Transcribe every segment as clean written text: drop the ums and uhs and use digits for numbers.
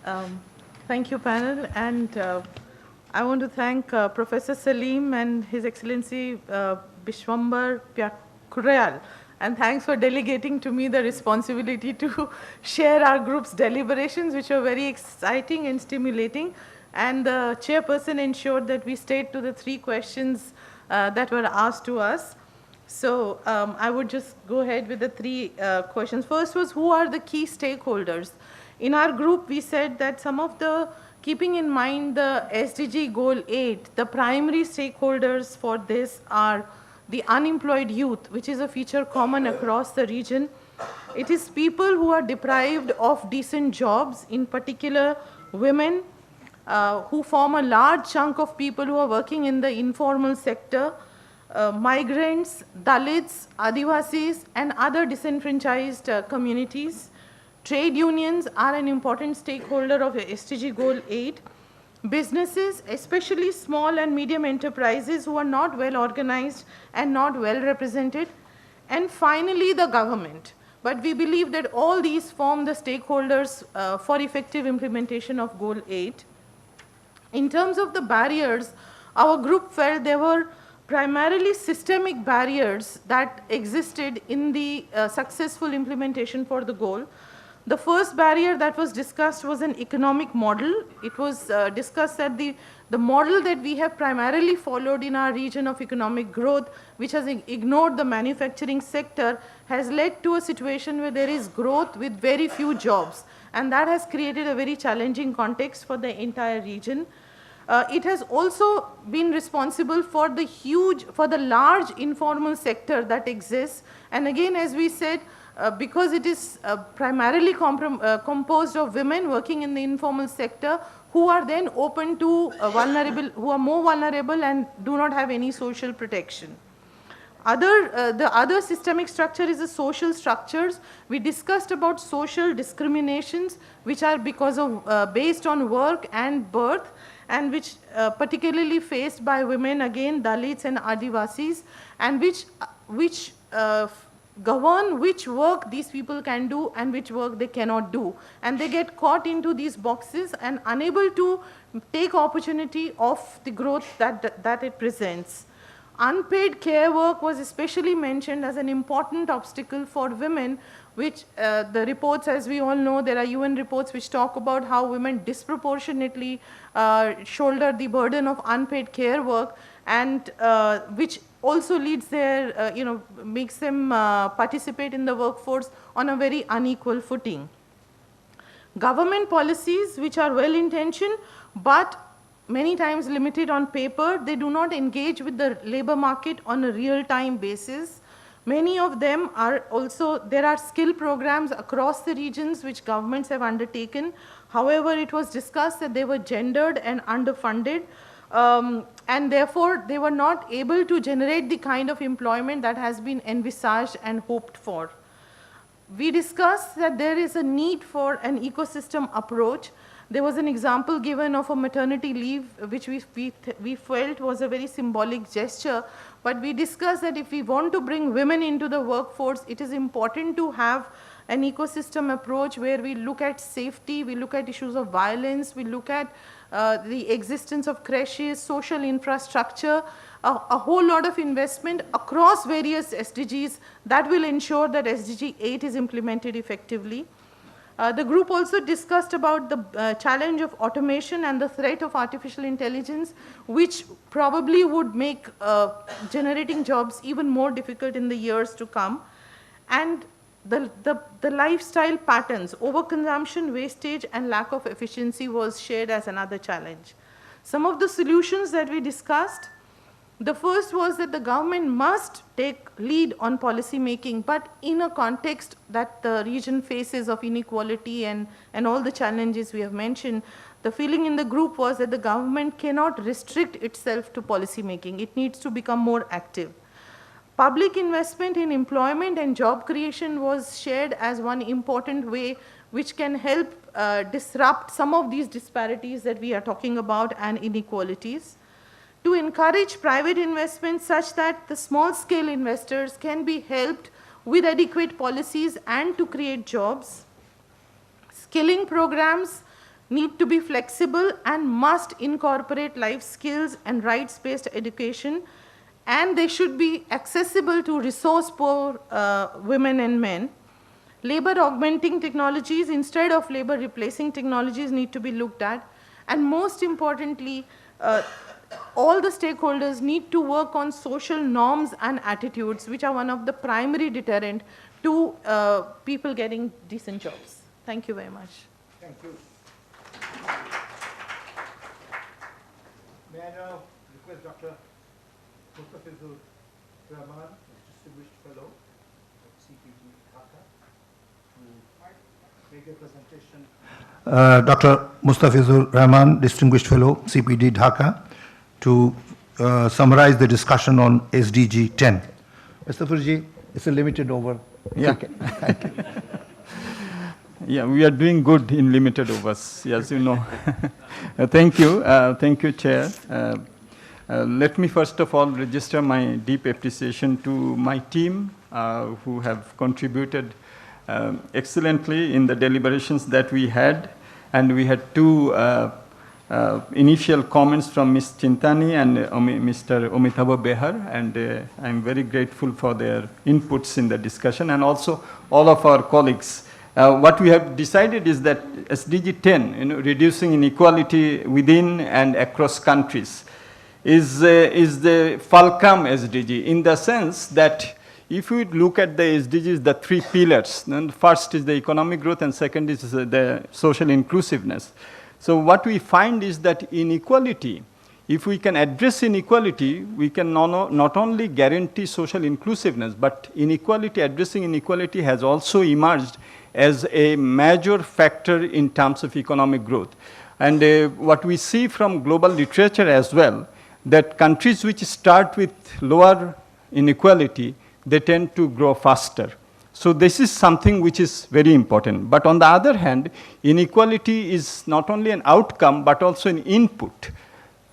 Um, Thank you, panel, and I want to thank Professor Salim and His Excellency Bishwambar Pyakurayal, and thanks for delegating to me the responsibility to share our group's deliberations, which were very exciting and stimulating. And the chairperson ensured that we stayed to the three questions that were asked to us. So I would just go ahead with the three questions. First was, who are the key stakeholders? In our group, we said that some of the, keeping in mind the SDG Goal 8, the primary stakeholders for this are the unemployed youth, which is a feature common across the region. It is people who are deprived of decent jobs, in particular women, who form a large chunk of people who are working in the informal sector, migrants, Dalits, Adivasis, and other disenfranchised communities. Trade unions are an important stakeholder of SDG Goal 8. Businesses, especially small and medium enterprises who are not well organized and not well represented. And finally, the government. But we believe that all these form the stakeholders for effective implementation of Goal 8. In terms of the barriers, our group felt there were primarily systemic barriers that existed in the successful implementation for the goal. The first barrier that was discussed was an economic model. It was discussed that the model that we have primarily followed in our region of economic growth, which has ignored the manufacturing sector, has led to a situation where there is growth with very few jobs. And that has created a very challenging context for the entire region. It has also been responsible for the large informal sector that exists. And again, as we said, because it is primarily composed of women working in the informal sector who are then open to who are more vulnerable and do not have any social protection. The other systemic structure is the social structures. We discussed about social discriminations, which are because of based on work and birth, and which particularly faced by women, again Dalits and Adivasis, and which govern which work these people can do and which work they cannot do. And they get caught into these boxes and unable to take opportunity of the growth that it presents. Unpaid care work was especially mentioned as an important obstacle for women, which the reports, as we all know, there are UN reports which talk about how women disproportionately shoulder the burden of unpaid care work, and which also leads their, makes them participate in the workforce on a very unequal footing. Government policies, which are well-intentioned, but many times limited on paper, they do not engage with the labor market on a real-time basis. Many of them are also, there are skill programs across the regions which governments have undertaken. However, it was discussed that they were gendered and underfunded, and therefore they were not able to generate the kind of employment that has been envisaged and hoped for. We discussed that there is a need for an ecosystem approach. There was an example given of a maternity leave, which we felt was a very symbolic gesture. But we discussed that if we want to bring women into the workforce, it is important to have an ecosystem approach where we look at safety, we look at issues of violence, we look at the existence of creches, social infrastructure, a whole lot of investment across various SDGs that will ensure that SDG 8 is implemented effectively. The group also discussed about the challenge of automation and the threat of artificial intelligence, which probably would make generating jobs even more difficult in the years to come. And the lifestyle patterns, overconsumption, wastage, and lack of efficiency was shared as another challenge. Some of the solutions that we discussed, the first was that the government must take lead on policy making, but in a context that the region faces of inequality and all the challenges we have mentioned. The feeling in the group was that the government cannot restrict itself to policy making. It needs to become more active. Public investment in employment and job creation was shared as one important way which can help disrupt some of these disparities that we are talking about and inequalities. To encourage private investment such that the small-scale investors can be helped with adequate policies and to create jobs. Skilling programs need to be flexible and must incorporate life skills and rights-based education, and they should be accessible to resource-poor women and men. Labor augmenting technologies instead of labor replacing technologies need to be looked at. And most importantly, all the stakeholders need to work on social norms and attitudes, which are one of the primary deterrent to people getting decent jobs. Thank you very much. Thank you. May I now request Dr. Mustafizur Rahman, Distinguished Fellow at CPD Dhaka, to make a presentation. Dr. Mustafizur Rahman, Distinguished Fellow, CPD Dhaka, to summarize the discussion on SDG 10. Mustafizur, it's a limited over. Yeah. Yeah, we are doing good in limited overs, as you know. Thank you, Chair. Let me first of all register my deep appreciation to my team who have contributed excellently in the deliberations that we had. And we had two initial comments from Ms. Chintani and Mr. Omitabo Behar, and I'm very grateful for their inputs in the discussion, and also all of our colleagues. What we have decided is that SDG 10, reducing inequality within and across countries, is the fulcrum SDG, in the sense that if we look at the SDGs, the three pillars, then first is the economic growth and second is the social inclusiveness. So what we find is that inequality, if we can address inequality, we can not only guarantee social inclusiveness, but addressing inequality has also emerged as a major factor in terms of economic growth. And what we see from global literature as well, that countries which start with lower inequality, they tend to grow faster. So this is something which is very important. But on the other hand, inequality is not only an outcome, but also an input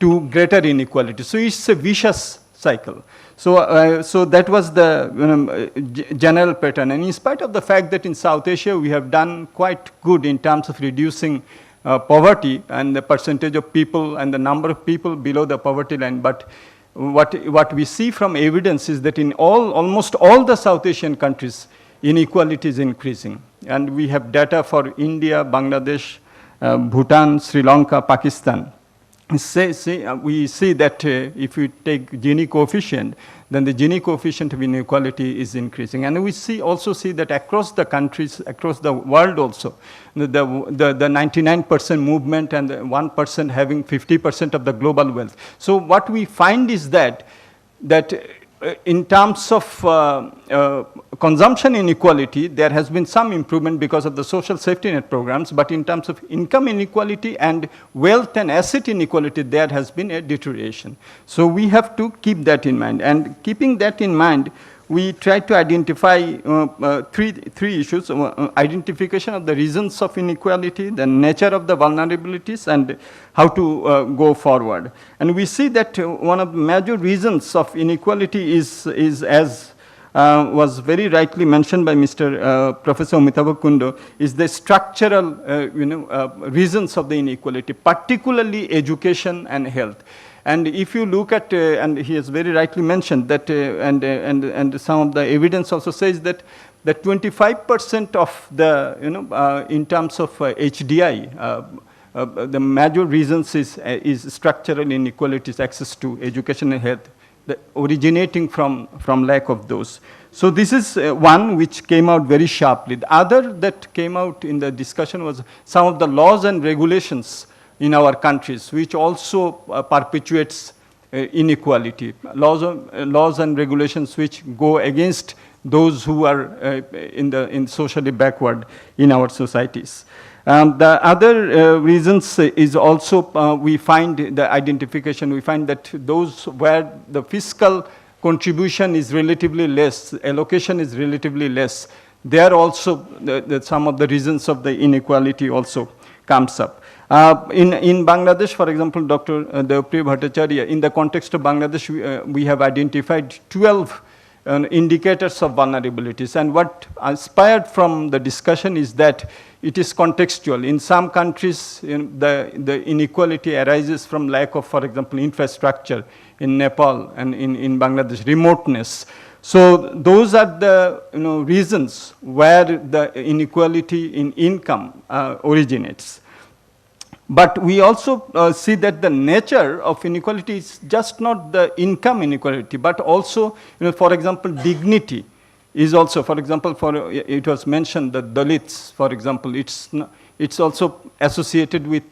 to greater inequality. So it's a vicious cycle. So that was the general pattern. And in spite of the fact that in South Asia we have done quite good in terms of reducing poverty and the percentage of people and the number of people below the poverty line, but what we see from evidence is that in almost all the South Asian countries, inequality is increasing. And we have data for India, Bangladesh, Bhutan, Sri Lanka, Pakistan. We see that if we take Gini coefficient, then the Gini coefficient of inequality is increasing. And we also see that across the countries, across the world also, the 99% movement and the 1% having 50% of the global wealth. So what we find is that in terms of consumption inequality, there has been some improvement because of the social safety net programs, but in terms of income inequality and wealth and asset inequality, there has been a deterioration. So we have to keep that in mind. And keeping that in mind, we try to identify three issues: identification of the reasons of inequality, the nature of the vulnerabilities, and how to go forward. And we see that one of the major reasons of inequality is as was very rightly mentioned by Mr. Professor Omitabo Kundo, is the structural reasons of the inequality, particularly education and health. And if you look at, and he has very rightly mentioned that, and some of the evidence also says that 25% of the, in terms of HDI, the major reasons is structural inequalities, access to education and health, originating from lack of those. So this is one which came out very sharply. The other that came out in the discussion was some of the laws and regulations in our countries, which also perpetuates inequality. Laws and regulations which go against those who are in socially backward in our societies. The other reasons is also we find the identification. We find that those where the fiscal contribution is relatively less, allocation is relatively less, there also some of the reasons of the inequality also comes up. In Bangladesh, for example, Dr. Deopriya Bhattacharya, in the context of Bangladesh, we have identified 12 indicators of vulnerabilities. And what inspired from the discussion is that it is contextual. In some countries, the inequality arises from lack of, for example, infrastructure. In Nepal and in Bangladesh, remoteness. So those are the reasons where the inequality in income originates. But we also see that the nature of inequality is just not the income inequality, but also, for example, dignity is also, for example, it was mentioned that Dalits, for example, it's also associated with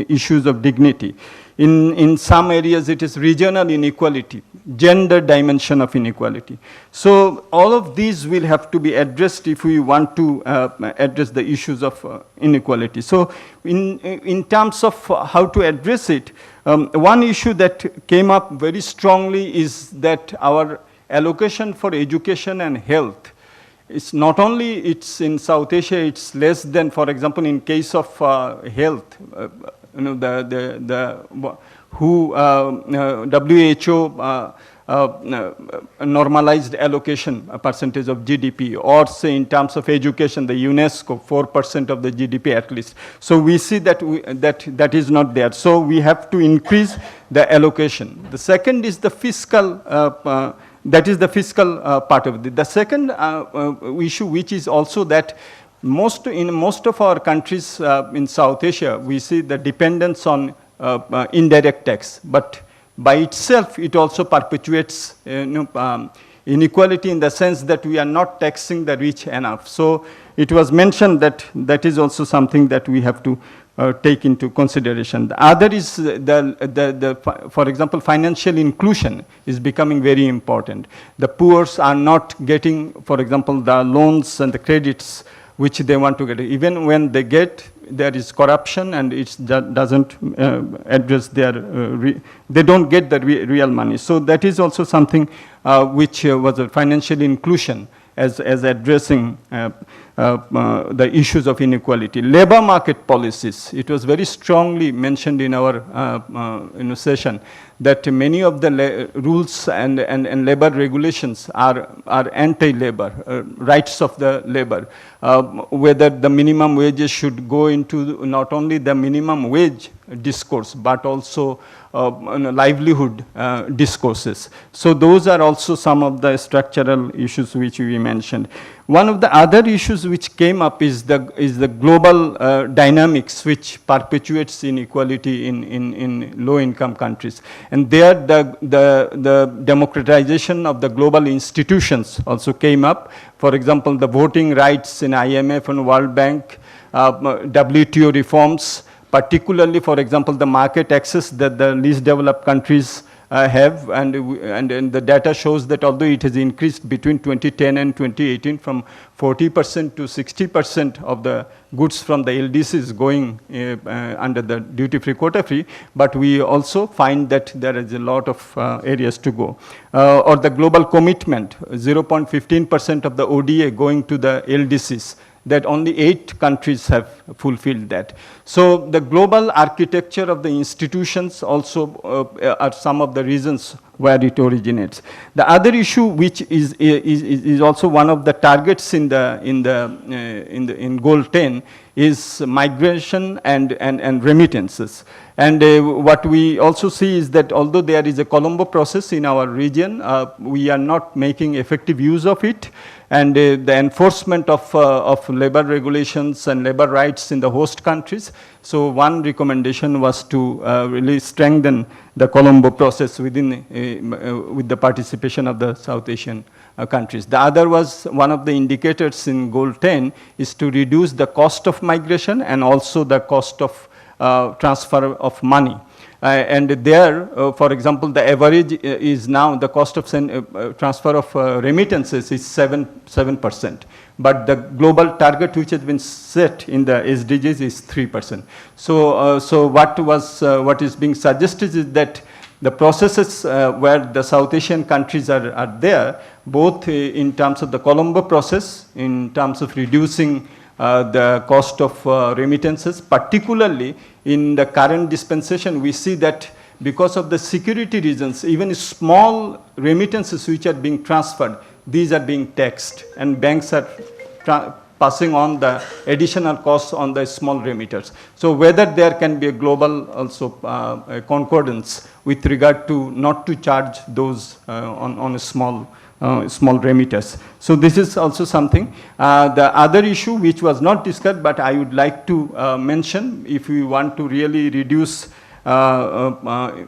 issues of dignity. In some areas, it is regional inequality, gender dimension of inequality. So all of these will have to be addressed if we want to address the issues of inequality. So in terms of how to address it, one issue that came up very strongly is that our allocation for education and health, it's not only it's in South Asia, it's less than, for example, in case of health, WHO normalized allocation, a percentage of GDP, or say in terms of education, the UNESCO, 4% of the GDP at least. So we see that that is not there. So we have to increase the allocation. The second is the fiscal that is the fiscal part of it. The second issue, which is also that in most of our countries in South Asia, we see the dependence on indirect tax. But by itself, it also perpetuates inequality in the sense that we are not taxing the rich enough. So it was mentioned that that is also something that we have to take into consideration. The other is, for example, financial inclusion is becoming very important. The poor are not getting, for example, the loans and the credits which they want to get. Even when they get, there is corruption and it doesn't address their, they don't get the real money. So that is also something which was a financial inclusion as addressing the issues of inequality. Labor market policies, it was very strongly mentioned in our session that many of the rules and labor regulations are anti-labor, rights of the labor. Whether the minimum wages should go into not only the minimum wage discourse, but also livelihood discourses. So those are also some of the structural issues which we mentioned. One of the other issues which came up is the global dynamics which perpetuates inequality in low-income countries. And there the democratization of the global institutions also came up. For example, the voting rights in IMF and World Bank, WTO reforms, particularly, for example, the market access that the least developed countries have, and the data shows that although it has increased between 2010 and 2018 from 40% to 60% of the goods from the LDCs going under the duty-free, quota-free, but we also find that there is a lot of areas to go. Or the global commitment, 0.15% of the ODA going to the LDCs, that only 8 countries have fulfilled that. So the global architecture of the institutions also are some of the reasons where it originates. The other issue, which is also one of the targets in Goal 10, is migration and remittances. And what we also see is that although there is a Colombo process in our region, we are not making effective use of it. And the enforcement of labor regulations and labor rights in the host countries. So one recommendation was to really strengthen the Colombo process within with the participation of the South Asian countries. The other was one of the indicators in Goal 10 is to reduce the cost of migration and also the cost of transfer of money. And there, for example, the average is now the cost of transfer of remittances is 7%. But the global target which has been set in the SDGs is 3%. So what is being suggested is that the processes where the South Asian countries are there, both in terms of the Colombo process, in terms of reducing the cost of remittances, particularly in the current dispensation, we see that because of the security reasons, even small remittances which are being transferred, these are being taxed, and banks are passing on the additional costs on the small remitters. So whether there can be a global also concordance with regard to not to charge those on a small remitters. So this is also something. The other issue which was not discussed, but I would like to mention, if we want to really reduce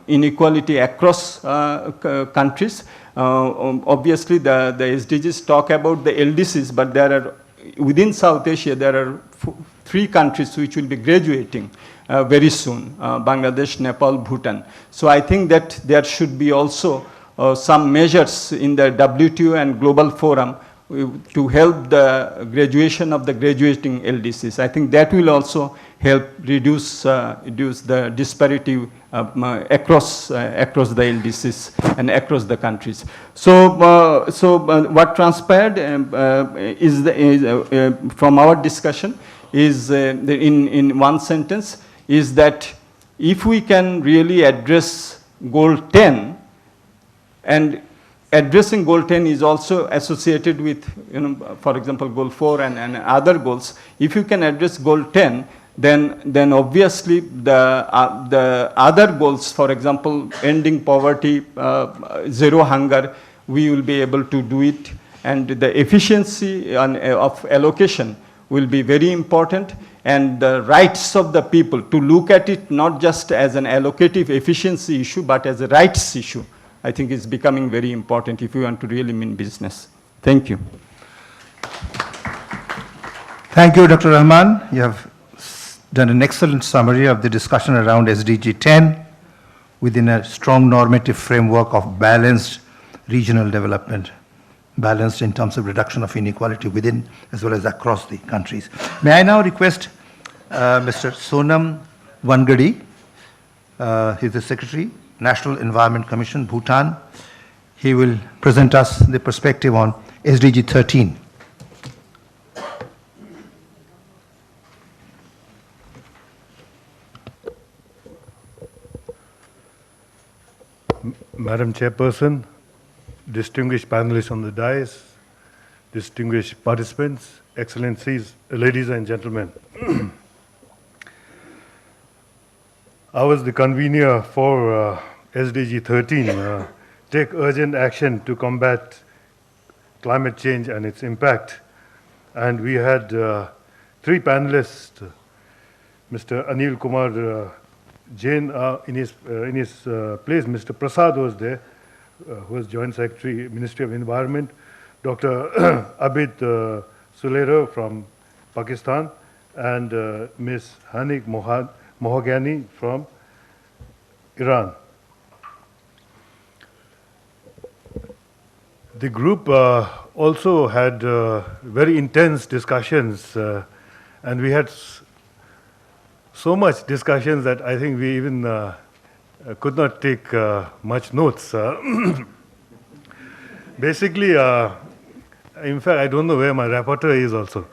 inequality across countries, obviously the SDGs talk about the LDCs, but there are, within South Asia, there are 3 countries which will be graduating very soon, Bangladesh, Nepal, Bhutan. So I think that there should be also some measures in the WTO and global forum to help the graduation of the graduating LDCs. I think that will also help reduce the disparity across the LDCs and across the countries. So, what transpired from our discussion is, in one sentence, is that if we can really address goal 10, and addressing goal 10 is also associated with, for example, goal 4 and other goals. If you can address goal 10, then obviously the other goals, for example, ending poverty, zero hunger, we will be able to do it, and the efficiency of allocation will be very important, and the rights of the people, to look at it not just as an allocative efficiency issue, but as a rights issue, I think is becoming very important if you want to really mean business. Thank you. Thank you, Dr. Rahman. You have done an excellent summary of the discussion around SDG 10 within a strong normative framework of balanced regional development, balanced in terms of reduction of inequality within as well as across the countries. May I now request Mr. Sonam Wangadi, he's the Secretary, National Environment Commission, Bhutan. He will present us the perspective on SDG 13. Madam Chairperson, distinguished panelists on the dais, distinguished participants, excellencies, ladies and gentlemen. I was the convener for SDG 13, take urgent action to combat climate change and its impact. And we had 3 panelists, Mr. Anil Kumar Jain, in his place, Mr. Prasad was there, who was Joint Secretary, Ministry of Environment, Dr. Abid Sulero from Pakistan, and Ms. Hanik Mohagani from Iran. The group also had very intense discussions, and we had so much discussions that I think we even could not take much notes. Basically, in fact, I don't know where my rapporteur is also.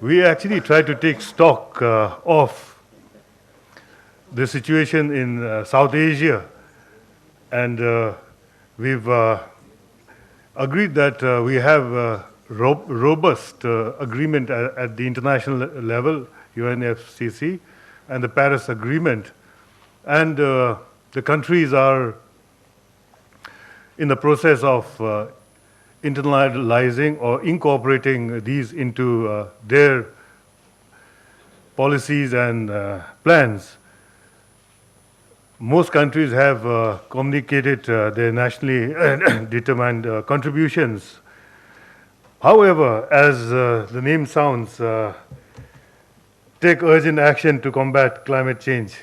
We actually tried to take stock of the situation in South Asia, and we've agreed that we have a robust agreement at the international level, UNFCCC, and the Paris Agreement, and the countries are in the process of internalizing or incorporating these into their policies and plans. Most countries have communicated their nationally determined contributions. However, as the name sounds, take urgent action to combat climate change.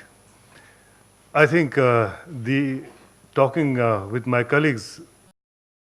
I think talking with my colleagues